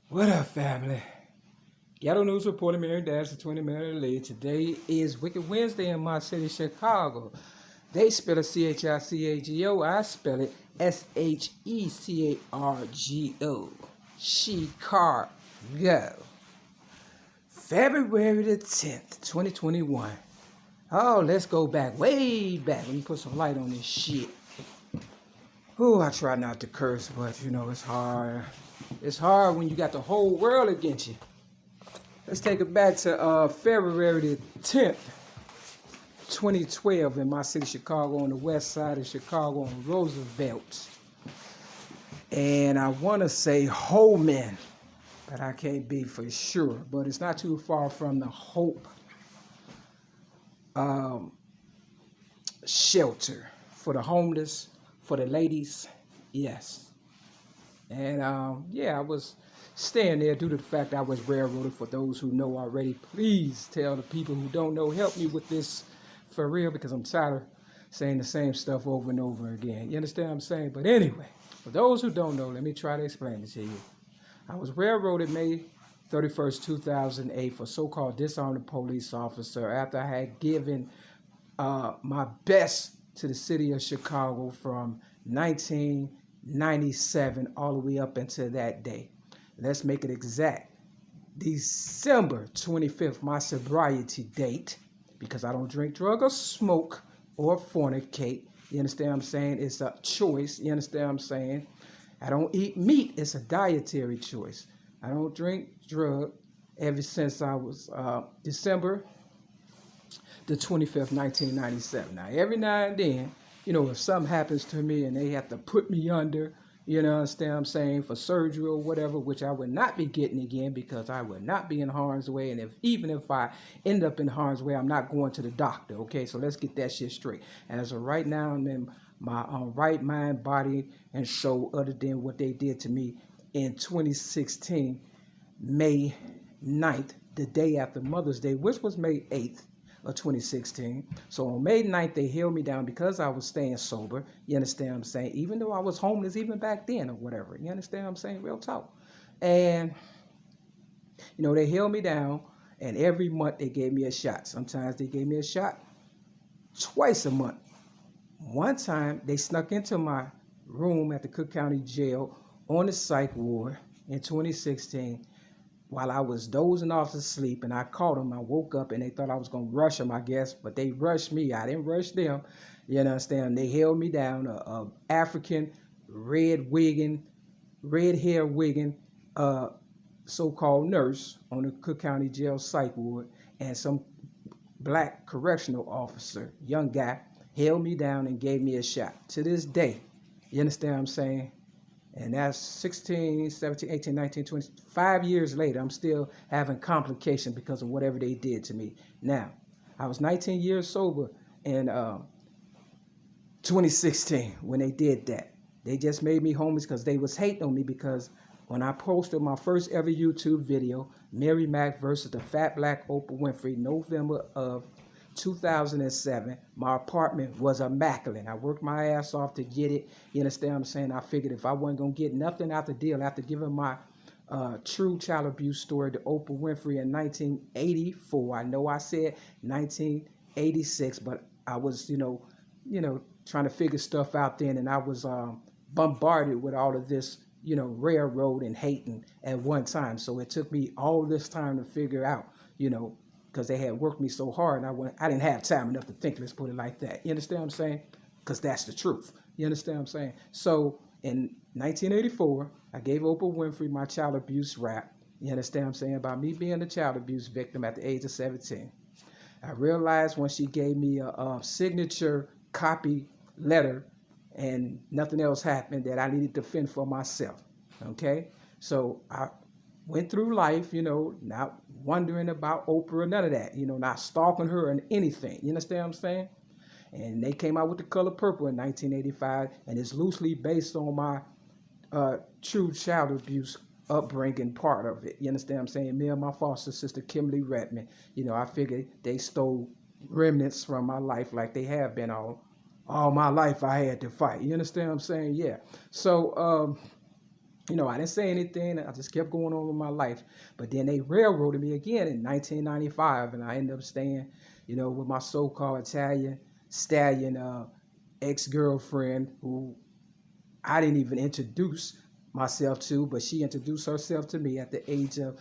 What up, family? Ghetto News reporter Mary Dash, the 20-minute lead. Today is Wicked Wednesday in my city, Chicago. They spell it Chicago. I spell it Shecargo. Chicago. February the 10th, 2021. Oh, let's go back, way back. Let me put some light on this shit. Oh, I try not to curse, but you know, it's hard. It's hard when you got the whole world against you. Let's take it back to February the 10th, 2012 in my city, Chicago, on the west side of Chicago on Roosevelt. And I want to say Holman, but I can't be for sure. But it's not too far from the Hope shelter for the homeless, for the ladies, yes. And yeah, I was staying there due to the fact I was railroaded. For those who know already, please tell the people who don't know, help me with this for real, because I'm tired of saying the same stuff over and over again. You understand what I'm saying? But anyway, for those who don't know, let me try to explain it to you. I was railroaded May 31st, 2008 for so-called disarmed police officer after I had given my best to the city of Chicago from 1997 all the way up until that day. Let's make it exact. December 25th, my sobriety date, because I don't drink, drug, or smoke, or fornicate. You understand what I'm saying? It's a choice. You understand what I'm saying? I don't eat meat. It's a dietary choice. I don't drink, drug, ever since I was December the 25th, 1997. Now, every now and then, you know, if something happens to me and they have to put me under, you know, understand what I'm saying, for surgery or whatever, which I would not be getting again because I would not be in harm's way. And even if I end up in harm's way, I'm not going to the doctor, okay? So let's get that shit straight. And as of right now, I'm in my right mind, body, and soul, other than what they did to me in 2016, May 9th, the day after Mother's Day, which was May 8th. Of 2016. So on May 9th, they held me down because I was staying sober. You understand what I'm saying? Even though I was homeless even back then or whatever. You understand what I'm saying? Real talk. And, you know, they held me down, and every month they gave me a shot. Sometimes they gave me a shot twice a month. One time, they snuck into my room at the Cook County Jail on the psych ward in 2016 while I was dozing off to sleep, and I caught them. I woke up, and they thought I was going to rush them, I guess, but they rushed me. I didn't rush them. You understand? They held me down, a African red hair wigging, so-called nurse on the Cook County Jail psych ward, and some black correctional officer, young guy, held me down and gave me a shot. To this day, you understand what I'm saying? And that's 16, 17, 18, 19, 20, 5 years later, I'm still having complications because of whatever they did to me. Now, I was 19 years sober in 2016 when they did that. They just made me homeless because they was hating on me, because when I posted my first ever YouTube video, ML-MACK versus the fat black Oprah Winfrey, November of 2007, my apartment was immaculate. I worked my ass off to get it. You understand what I'm saying? I figured if I wasn't going to get nothing out the deal after giving my true child abuse story to Oprah Winfrey in 1984. I know I said 1986, but I was, you know, trying to figure stuff out then, and I was bombarded with all of this, you know, railroad and hating at one time. So it took me all this time to figure out, you know, because they had worked me so hard, and I didn't have time enough to think, let's put it like that. You understand what I'm saying? Because that's the truth. You understand what I'm saying? So in 1984, I gave Oprah Winfrey my child abuse rap. You understand what I'm saying? About me being a child abuse victim at the age of 17. I realized when she gave me a signature copy letter and nothing else happened, that I needed to fend for myself. Okay? So I went through life, you know, not wondering about Oprah or none of that, you know, not stalking her and anything. You understand what I'm saying? And they came out with The Color Purple in 1985, and it's loosely based on my true child abuse upbringing part of it. You understand what I'm saying? Me and my foster sister, Kimberly Redmond, you know, I figured they stole remnants from my life like they have been all my life. I had to fight. You understand what I'm saying? Yeah. So, You know, I didn't say anything. I just kept going on with my life. But then they railroaded me again in 1995, and I ended up staying, you know, with my so-called Italian stallion ex-girlfriend, who I didn't even introduce myself to, but she introduced herself to me at the age of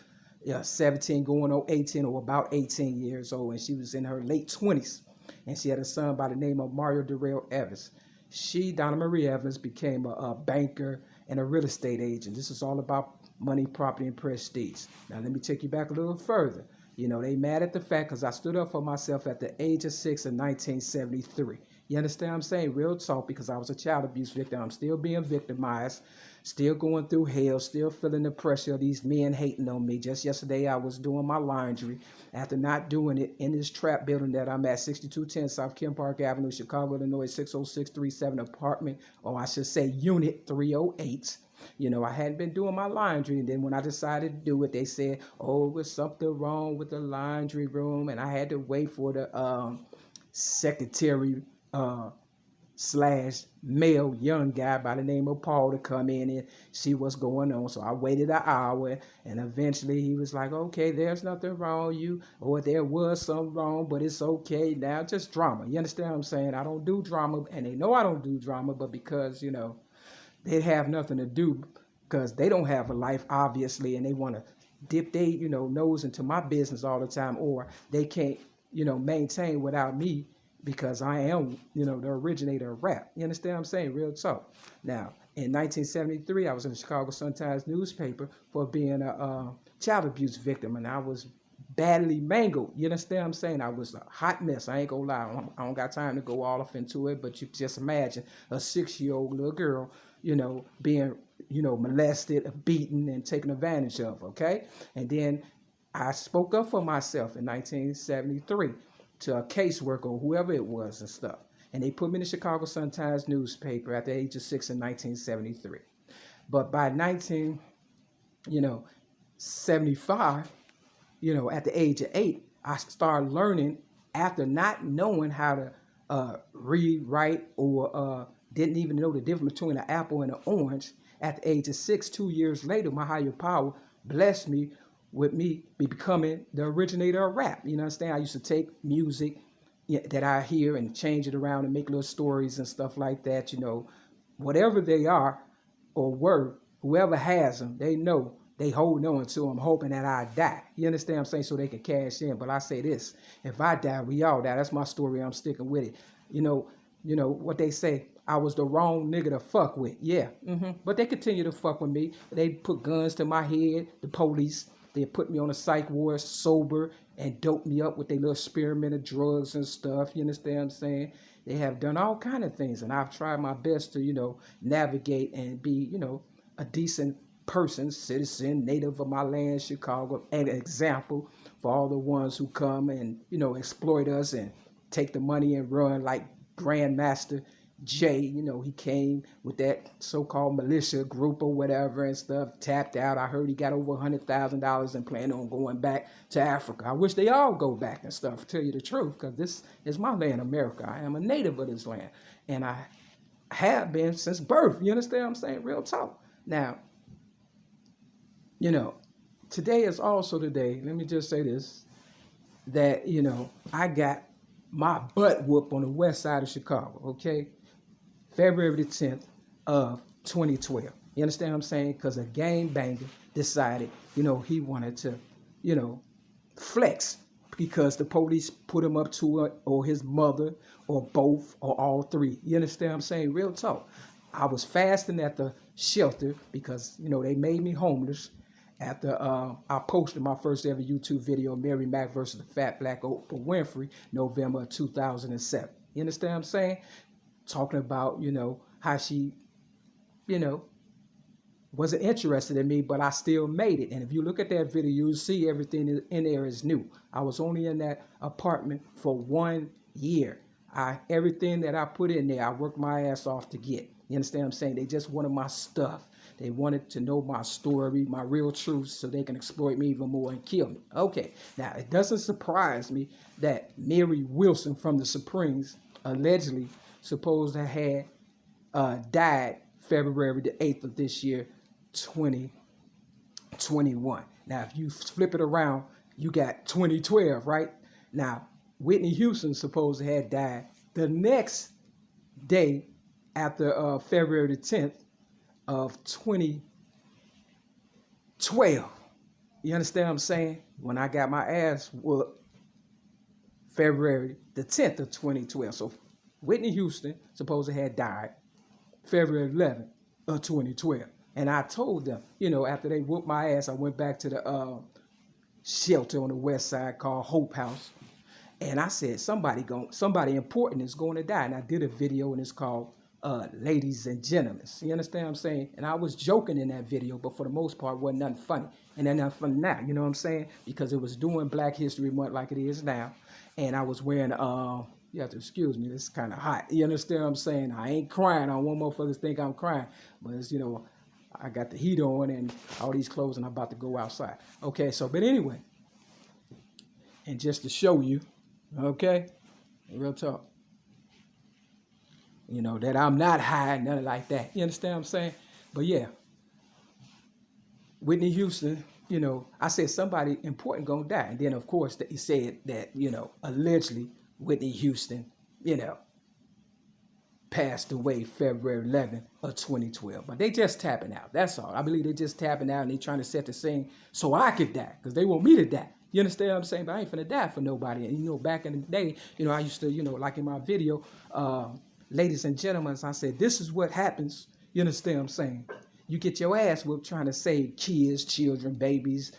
17, going on 18, or about 18 years old, and she was in her late 20s, and she had a son by the name of Mario Darrell Evans. She, Donna Marie Evans, became a banker and a real estate agent. This is all about money, property, and prestige. Now, let me take you back a little further. You know, they mad at the fact because I stood up for myself at the age of 6 in 1973. You understand what I'm saying? Real talk, because I was a child abuse victim. I'm still being victimized, still going through hell, still feeling the pressure of these men hating on me. Just yesterday, I was doing my laundry after not doing it in this trap building that I'm at, 6210 South Ken Park Avenue, Chicago, Illinois, 60637 apartment, or I should say unit 308. You know, I hadn't been doing my laundry, and then when I decided to do it, they said, oh, there's something wrong with the laundry room, and I had to wait for the secretary slash male young guy by the name of Paul to come in and see what's going on. So I waited an hour, and eventually he was like, okay, there's nothing wrong with you, or there was something wrong, but it's okay now, just drama. You understand what I'm saying? I don't do drama, and they know I don't do drama, but because, you know, they have nothing to do, because they don't have a life, obviously, and they want to dip their, you know, nose into my business all the time, or they can't, you know, maintain without me, because I am, you know, the originator of rap. You understand what I'm saying? Real talk. Now, in 1973, I was in the Chicago Sun-Times newspaper for being a child abuse victim, and I was badly mangled. You understand what I'm saying? I was a hot mess. I ain't gonna lie. I don't got time to go all off into it, but you just imagine a 6-year-old little girl, you know, being, you know, molested, beaten, and taken advantage of, okay? And then I spoke up for myself in 1973 to a caseworker or whoever it was and stuff. And they put me in the Chicago Sun-Times newspaper at the age of 6 in 1973. But by 1975, you know, at the age of 8, I started learning after not knowing how to read, write, or didn't even know the difference between an apple and an orange. At the age of 6, 2 years later, my higher power blessed me with me becoming the originator of rap. You know what I'm saying? I used to take music that I hear and change it around and make little stories and stuff like that. You know, whatever they are or were, whoever has them, they know they hold on to them, hoping that I die. You understand what I'm saying? So they can cash in. But I say this, if I die, we all die. That's my story. I'm sticking with it. You know what they say, I was the wrong nigga to fuck with. Yeah. But they continue to fuck with me. They put guns to my head, the police. They put me on a psych ward sober and dope me up with their little experiment of drugs and stuff. You understand what I'm saying? They have done all kind of things, and I've tried my best to, you know, navigate and be, you know, a decent person, citizen, native of my land, Chicago, an example for all the ones who come and, you know, exploit us and take the money and run, like Grandmaster Jay. You know, he came with that so-called militia group or whatever and stuff, tapped out. I heard he got over $100,000 and planning on going back to Africa. I wish they all go back and stuff, to tell you the truth, because this is my land, America. I am a native of this land, and I have been since birth. You understand what I'm saying? Real talk. Now, you know, today is also the day, let me just say this, that, you know, I got my butt whooped on the west side of Chicago, okay? February the 10th of 2012. You understand what I'm saying? Because a gangbanger decided, you know, he wanted to, you know, flex because the police put him up to it, or his mother, or both, or all three. You understand what I'm saying? Real talk. I was fasting at the shelter because, you know, they made me homeless after I posted my first ever YouTube video, ML-MACK versus the Fat Black Oprah Winfrey, November of 2007. You understand what I'm saying? Talking about, you know, how she, you know, wasn't interested in me, but I still made it. And if you look at that video, you'll see everything in there is new. I was only in that apartment for 1 year. Everything that I put in there, I worked my ass off to get. You understand what I'm saying? They just wanted my stuff. They wanted to know my story, my real truth, so they can exploit me even more and kill me. Okay, now it doesn't surprise me that Mary Wilson from the Supremes allegedly supposed to have died February the 8th of this year 2021. Now, if you flip it around, you got 2012, right? Now, Whitney Houston supposed to have died the next day after February the 10th of 2012. You understand what I'm saying? When I got my ass whooped February the 10th of 2012. So Whitney Houston supposed to have died February 11th of 2012. And I told them, you know, after they whooped my ass, I went back to the shelter on the west side called Hope House. And I said, somebody important is going to die. And I did a video, and it's called Ladies and Gentlemen. You understand what I'm saying? And I was joking in that video, but for the most part, wasn't nothing funny. And then nothing funny now, you know what I'm saying? Because it was doing Black History Month like it is now. And I was wearing, you have to excuse me, this is kind of hot. You understand what I'm saying? I ain't crying. I don't want motherfuckers think I'm crying. But it's, you know, I got the heat on and all these clothes, and I'm about to go outside. Okay, so, but anyway, and just to show you, okay, real talk, you know, that I'm not high, nothing like that. You understand what I'm saying? But yeah, Whitney Houston, you know, I said somebody important gonna die. And then, of course, he said that, you know, allegedly Whitney Houston, you know, passed away February 11th of 2012. But they just tapping out. That's all. I believe they just tapping out, and they trying to set the scene so I could die, because they want me to die. You understand what I'm saying? But I ain't finna die for nobody. And, you know, back in the day, you know, I used to, you know, like in my video, ladies and gentlemen, I said, this is what happens. You understand what I'm saying? You get your ass whooped trying to save kids, children, babies,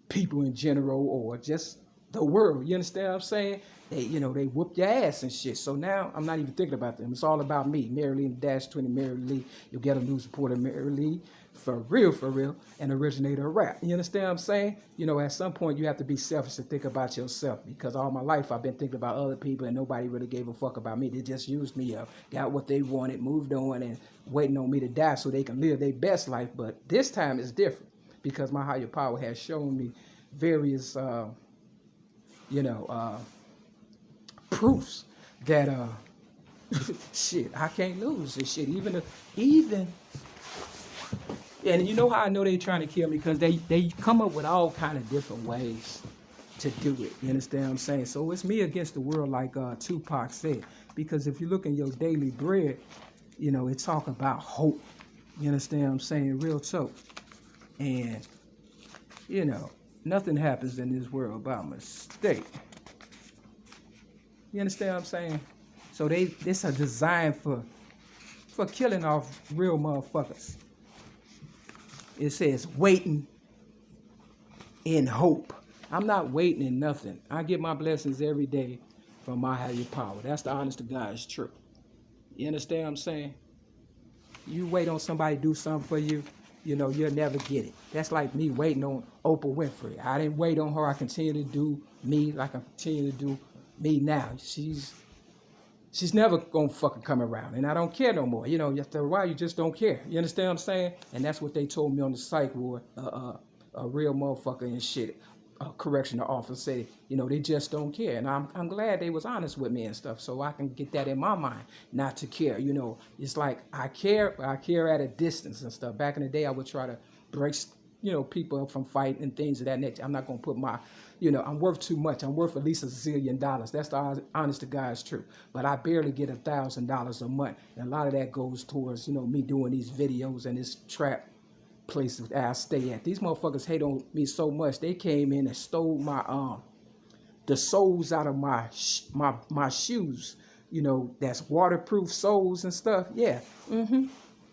people in general, or just the world. You understand what I'm saying? They, you know, they whoop your ass and shit. So now I'm not even thinking about them. It's all about me. Mary Lee and Dash 20, Mary Lee. You'll get a new supporter, Mary Lee, for real, and originator of rap. You understand what I'm saying? You know, at some point you have to be selfish and think about yourself, because all my life I've been thinking about other people, and nobody really gave a fuck about me. They just used me up, got what they wanted, moved on, and waiting on me to die so they can live their best life. But this time it's different, because my higher power has shown me various, you know, proofs that shit, I can't lose this shit. Even and you know how I know they trying to kill me? Because they come up with all kind of different ways to do it. You understand what I'm saying? So it's me against the world, like Tupac said. Because if you look in your daily bread, you know, it's talking about hope. You understand what I'm saying? Real talk. And, you know, nothing happens in this world by mistake. You understand what I'm saying? So this a design for killing off real motherfuckers. It says waiting in hope. I'm not waiting in nothing. I get my blessings every day from my higher power. That's the honest to God's truth. You understand what I'm saying? You wait on somebody to do something for you, you know, you'll never get it. That's like me waiting on Oprah Winfrey. I didn't wait on her. I continue to do me like I continue to do me now. She's never gonna fucking come around, and I don't care no more. You know, after a while, you just don't care. You understand what I'm saying? And that's what they told me on the psych ward. A real motherfucker and shit. A correctional officer said, you know, they just don't care. And I'm glad they was honest with me and stuff, so I can get that in my mind, not to care. You know, it's like I care, but I care at a distance and stuff. Back in the day, I would try to break, you know, people up from fighting and things of that nature. I'm not gonna put my, you know, I'm worth too much. I'm worth at least $1 zillion. That's the honest to God's truth. But I barely get $1,000 a month. And a lot of that goes towards, you know, me doing these videos and this trap places that I stay at. These motherfuckers hate on me so much. They came in and stole my the soles out of my shoes. You know, that's waterproof soles and stuff. Yeah.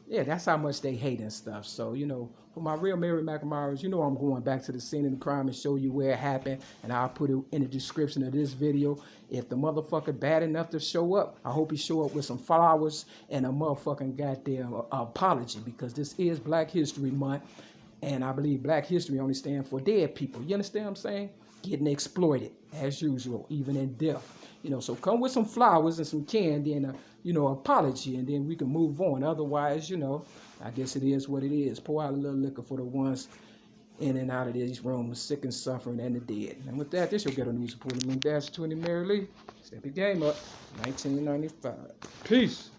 Yeah, that's how much they hate and stuff. So, you know, for my real ML-MACK, you know I'm going back to the scene of the crime and show you where it happened. And I'll put it in the description of this video. If the motherfucker bad enough to show up, I hope he show up with some flowers and a motherfucking goddamn apology. Because this is Black History Month. And I believe Black history only stands for dead people. You understand what I'm saying? Getting exploited, as usual, even in death. You know, so come with some flowers and some candy and you know, apology, and then we can move on. Otherwise, you know, I guess it is what it is. Pour out a little liquor for the ones in and out of these rooms, sick and suffering, and the dead. And with that, this your ghetto news reporter, Dash 20 Mary Lee. Step your game up, 1995. Peace.